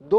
2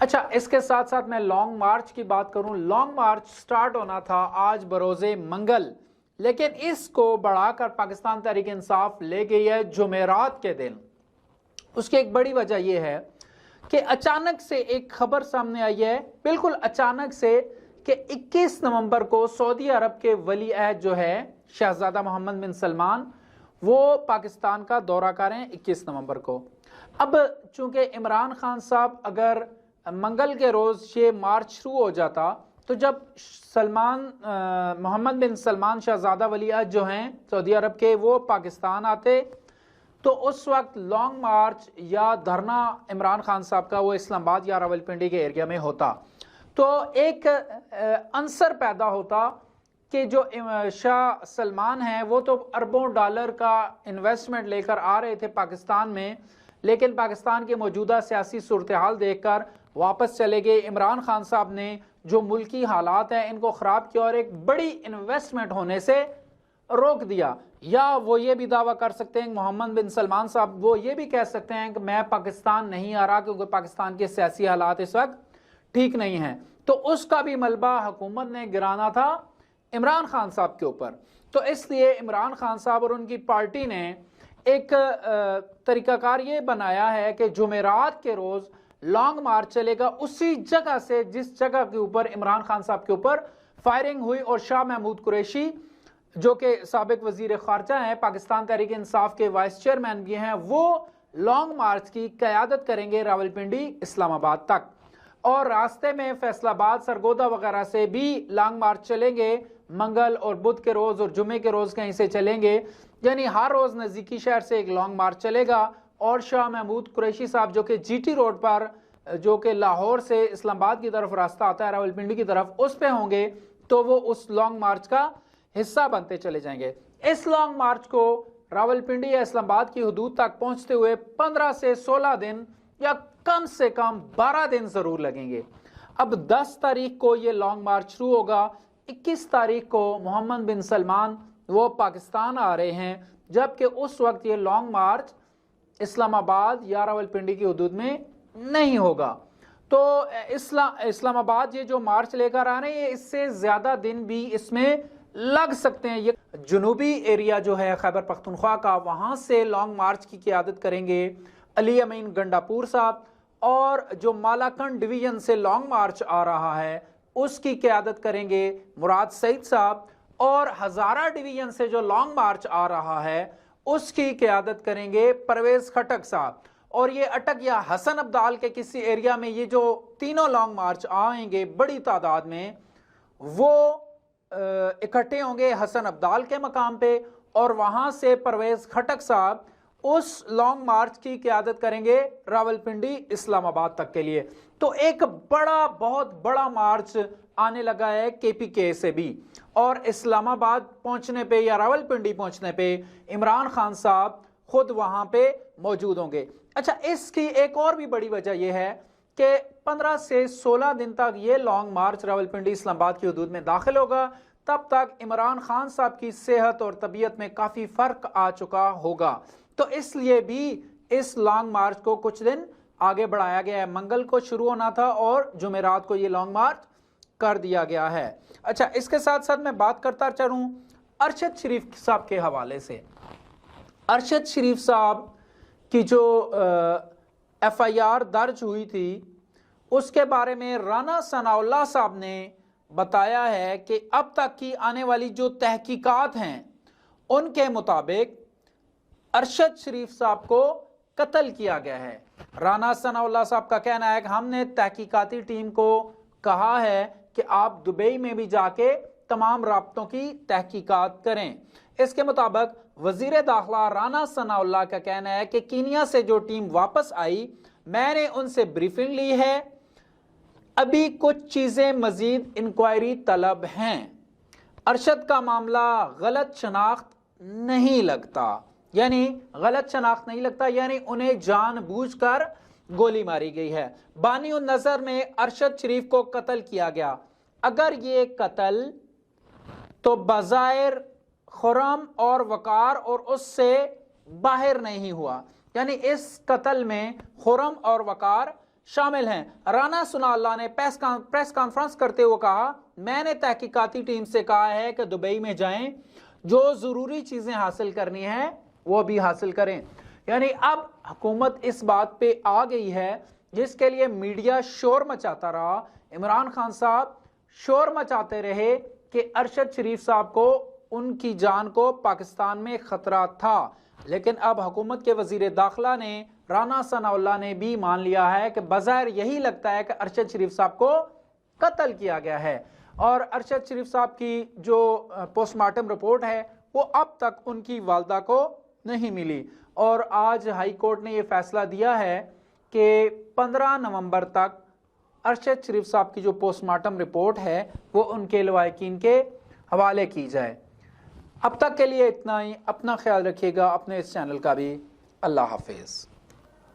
اچھا، اس کے ساتھ ساتھ میں لانگ مارچ کی بات کروں. لانگ مارچ سٹارٹ ہونا تھا آج بروز منگل، لیکن اس کو بڑھا کر پاکستان تحریک انصاف لے گئی ہے جمعرات کے دن. اس کی ایک بڑی وجہ یہ ہے کہ اچانک سے ایک خبر سامنے آئی ہے، بالکل اچانک سے، کہ 21 نومبر کو سعودی عرب کے ولی عہد جو ہے شہزادہ محمد بن سلمان، وہ پاکستان کا دورہ کریں 21 نومبر کو. اب چونکہ عمران خان صاحب اگر منگل کے روز یہ مارچ شروع ہو جاتا تو جب محمد بن سلمان شہزادہ ولی عہد جو ہیں سعودی عرب کے، وہ پاکستان آتے تو اس وقت لانگ مارچ یا دھرنا عمران خان صاحب کا وہ اسلام آباد یا راولپنڈی کے ایریا میں ہوتا، تو ایک عنصر پیدا ہوتا کہ جو شاہ سلمان ہیں وہ تو اربوں ڈالر کا انویسٹمنٹ لے کر آ رہے تھے پاکستان میں، لیکن پاکستان کے موجودہ سیاسی صورتحال دیکھ کر واپس چلے گئے. عمران خان صاحب نے جو ملکی حالات ہیں ان کو خراب کیا اور ایک بڑی انویسٹمنٹ ہونے سے روک دیا. یا وہ یہ بھی دعویٰ کر سکتے ہیں محمد بن سلمان صاحب، وہ یہ بھی کہہ سکتے ہیں کہ میں پاکستان نہیں آ رہا کیونکہ پاکستان کے سیاسی حالات اس وقت ٹھیک نہیں ہیں. تو اس کا بھی ملبہ حکومت نے گرانا تھا عمران خان صاحب کے اوپر. تو اس لیے عمران خان صاحب اور ان کی پارٹی نے ایک طریقہ کار یہ بنایا ہے کہ جمعرات کے روز لانگ مارچ چلے گا اسی جگہ سے جس جگہ کے اوپر عمران خان صاحب کے اوپر فائرنگ ہوئی اور شاہ محمود قریشی جو کہ سابق وزیر خارجہ ہیں، پاکستان تحریک انصاف کے وائس چیئرمین بھی ہیں، وہ لانگ مارچ کی قیادت کریں گے راولپنڈی اسلام آباد تک. اور راستے میں فیصل آباد سرگودا وغیرہ سے بھی لانگ مارچ چلیں گے، منگل اور بدھ کے روز اور جمعے کے روز کہیں سے چلیں گے، یعنی ہر روز نزدیکی شہر سے ایک لانگ مارچ چلے گا. اور شاہ محمود قریشی صاحب جو کہ جی ٹی روڈ پر جو کہ لاہور سے اسلام آباد کی طرف راستہ آتا ہے راولپنڈی کی طرف، اس پہ ہوں گے تو وہ اس لانگ مارچ کا حصہ بنتے چلے جائیں گے. اس لانگ مارچ کو راولپنڈی یا اسلام آباد کی حدود تک پہنچتے ہوئے 15 سے 16 دن یا کم سے کم 12 دن ضرور لگیں گے. اب 10 تاریخ کو یہ لانگ مارچ شروع ہوگا، 21 تاریخ کو محمد بن سلمان وہ پاکستان آ رہے ہیں، جبکہ اس وقت یہ لانگ مارچ اسلام آباد یا راولپنڈی کی حدود میں نہیں ہوگا. تو اسلام آباد یہ جو مارچ لے کر آ رہے ہیں اس سے زیادہ دن بھی اس میں لگ سکتے ہیں. یہ جنوبی ایریا جو ہے خیبر پختونخوا کا، وہاں سے لانگ مارچ کی قیادت کریں گے علی امین گنڈاپور صاحب، اور جو مالاکنڈ ڈویژن سے لانگ مارچ آ رہا ہے اس کی قیادت کریں گے مراد سعید صاحب، اور ہزارہ ڈویژن سے جو لانگ مارچ آ رہا ہے اس کی قیادت کریں گے پرویز خٹک صاحب. اور یہ اٹک یا حسن ابدال کے کسی ایریا میں یہ جو تینوں لانگ مارچ آئیں گے بڑی تعداد میں، وہ اکٹھے ہوں گے حسن ابدال کے مقام پہ، اور وہاں سے پرویز خٹک صاحب اس لانگ مارچ کی قیادت کریں گے راولپنڈی اسلام آباد تک کے لیے. تو ایک بہت بڑا مارچ آنے لگا ہے کے پی کے سے بھی، اور اسلام آباد پہنچنے پہ یا راولپنڈی پہنچنے پہ عمران خان صاحب خود وہاں پہ موجود ہوں گے. اچھا، اس کی ایک اور بھی بڑی وجہ یہ ہے کہ 15 سے 16 دن تک یہ لانگ مارچ راولپنڈی اسلام آباد کی حدود میں داخل ہوگا. تب تک عمران خان صاحب کی صحت اور طبیعت میں کافی فرق آ چکا ہوگا، تو اس لیے بھی اس لانگ مارچ کو کچھ دن آگے بڑھایا گیا ہے. منگل کو شروع ہونا تھا اور جمعرات کو یہ لانگ مارچ کر دیا گیا ہے. اچھا، اس کے ساتھ ساتھ میں بات کرتا چلوں ارشد شریف صاحب کے حوالے سے. ارشد شریف صاحب کی جو ایف آئی آر درج ہوئی تھی اس کے بارے میں رانا ثناء اللہ صاحب نے بتایا ہے کہ اب تک کی آنے والی جو تحقیقات ہیں ان کے مطابق ارشد شریف صاحب کو قتل کیا گیا ہے. رانا ثناء اللہ صاحب کا کہنا ہے کہ ہم نے تحقیقاتی ٹیم کو کہا ہے کہ آپ دبئی میں بھی جا کے تمام رابطوں کی تحقیقات کریں. اس کے مطابق وزیر داخلہ رانا ثناء اللہ کا کہنا ہے کہ کینیا سے جو ٹیم واپس آئی میں نے ان سے بریفنگ لی ہے، ابھی کچھ چیزیں مزید انکوائری طلب ہیں. ارشد کا معاملہ غلط شناخت نہیں لگتا، یعنی غلط شناخت نہیں لگتا یعنی انہیں جان بوجھ کر گولی ماری گئی ہے. بانی النظر میں ارشد شریف کو قتل کیا گیا. اگر یہ قتل تو بظاہر خرم اور وقار اور اس سے باہر نہیں ہوا، یعنی اس قتل میں خرم اور وقار شامل ہیں۔ رانا ثناءاللہ نے پریس کانفرنس کرتے ہوئے کہا، میں نے تحقیقاتی ٹیم سے کہا ہے کہ دبئی میں جائیں، جو ضروری چیزیں حاصل کرنی ہیں وہ بھی حاصل کریں۔ یعنی اب حکومت اس بات پہ آ گئی ہے جس کے لیے میڈیا شور مچاتا رہا، عمران خان صاحب شور مچاتے رہے کہ ارشد شریف صاحب کو، ان کی جان کو پاکستان میں خطرہ تھا، لیکن اب حکومت کے وزیر داخلہ نے، رانا ثناءاللہ نے بھی مان لیا ہے کہ بظاہر یہی لگتا ہے کہ ارشد شریف صاحب کو قتل کیا گیا ہے، اور ارشد شریف صاحب کی جو پوسٹ مارٹم رپورٹ ہے وہ اب تک ان کی والدہ کو نہیں ملی، اور آج ہائی کورٹ نے یہ فیصلہ دیا ہے کہ 15 نومبر تک ارشد شریف صاحب کی جو پوسٹ مارٹم رپورٹ ہے وہ ان کے لواحقین کے حوالے کی جائے۔ اب تک کے لیے اتنا ہی، اپنا خیال رکھیے گا، اپنے اس چینل کا بھی۔ اللہ حافظ۔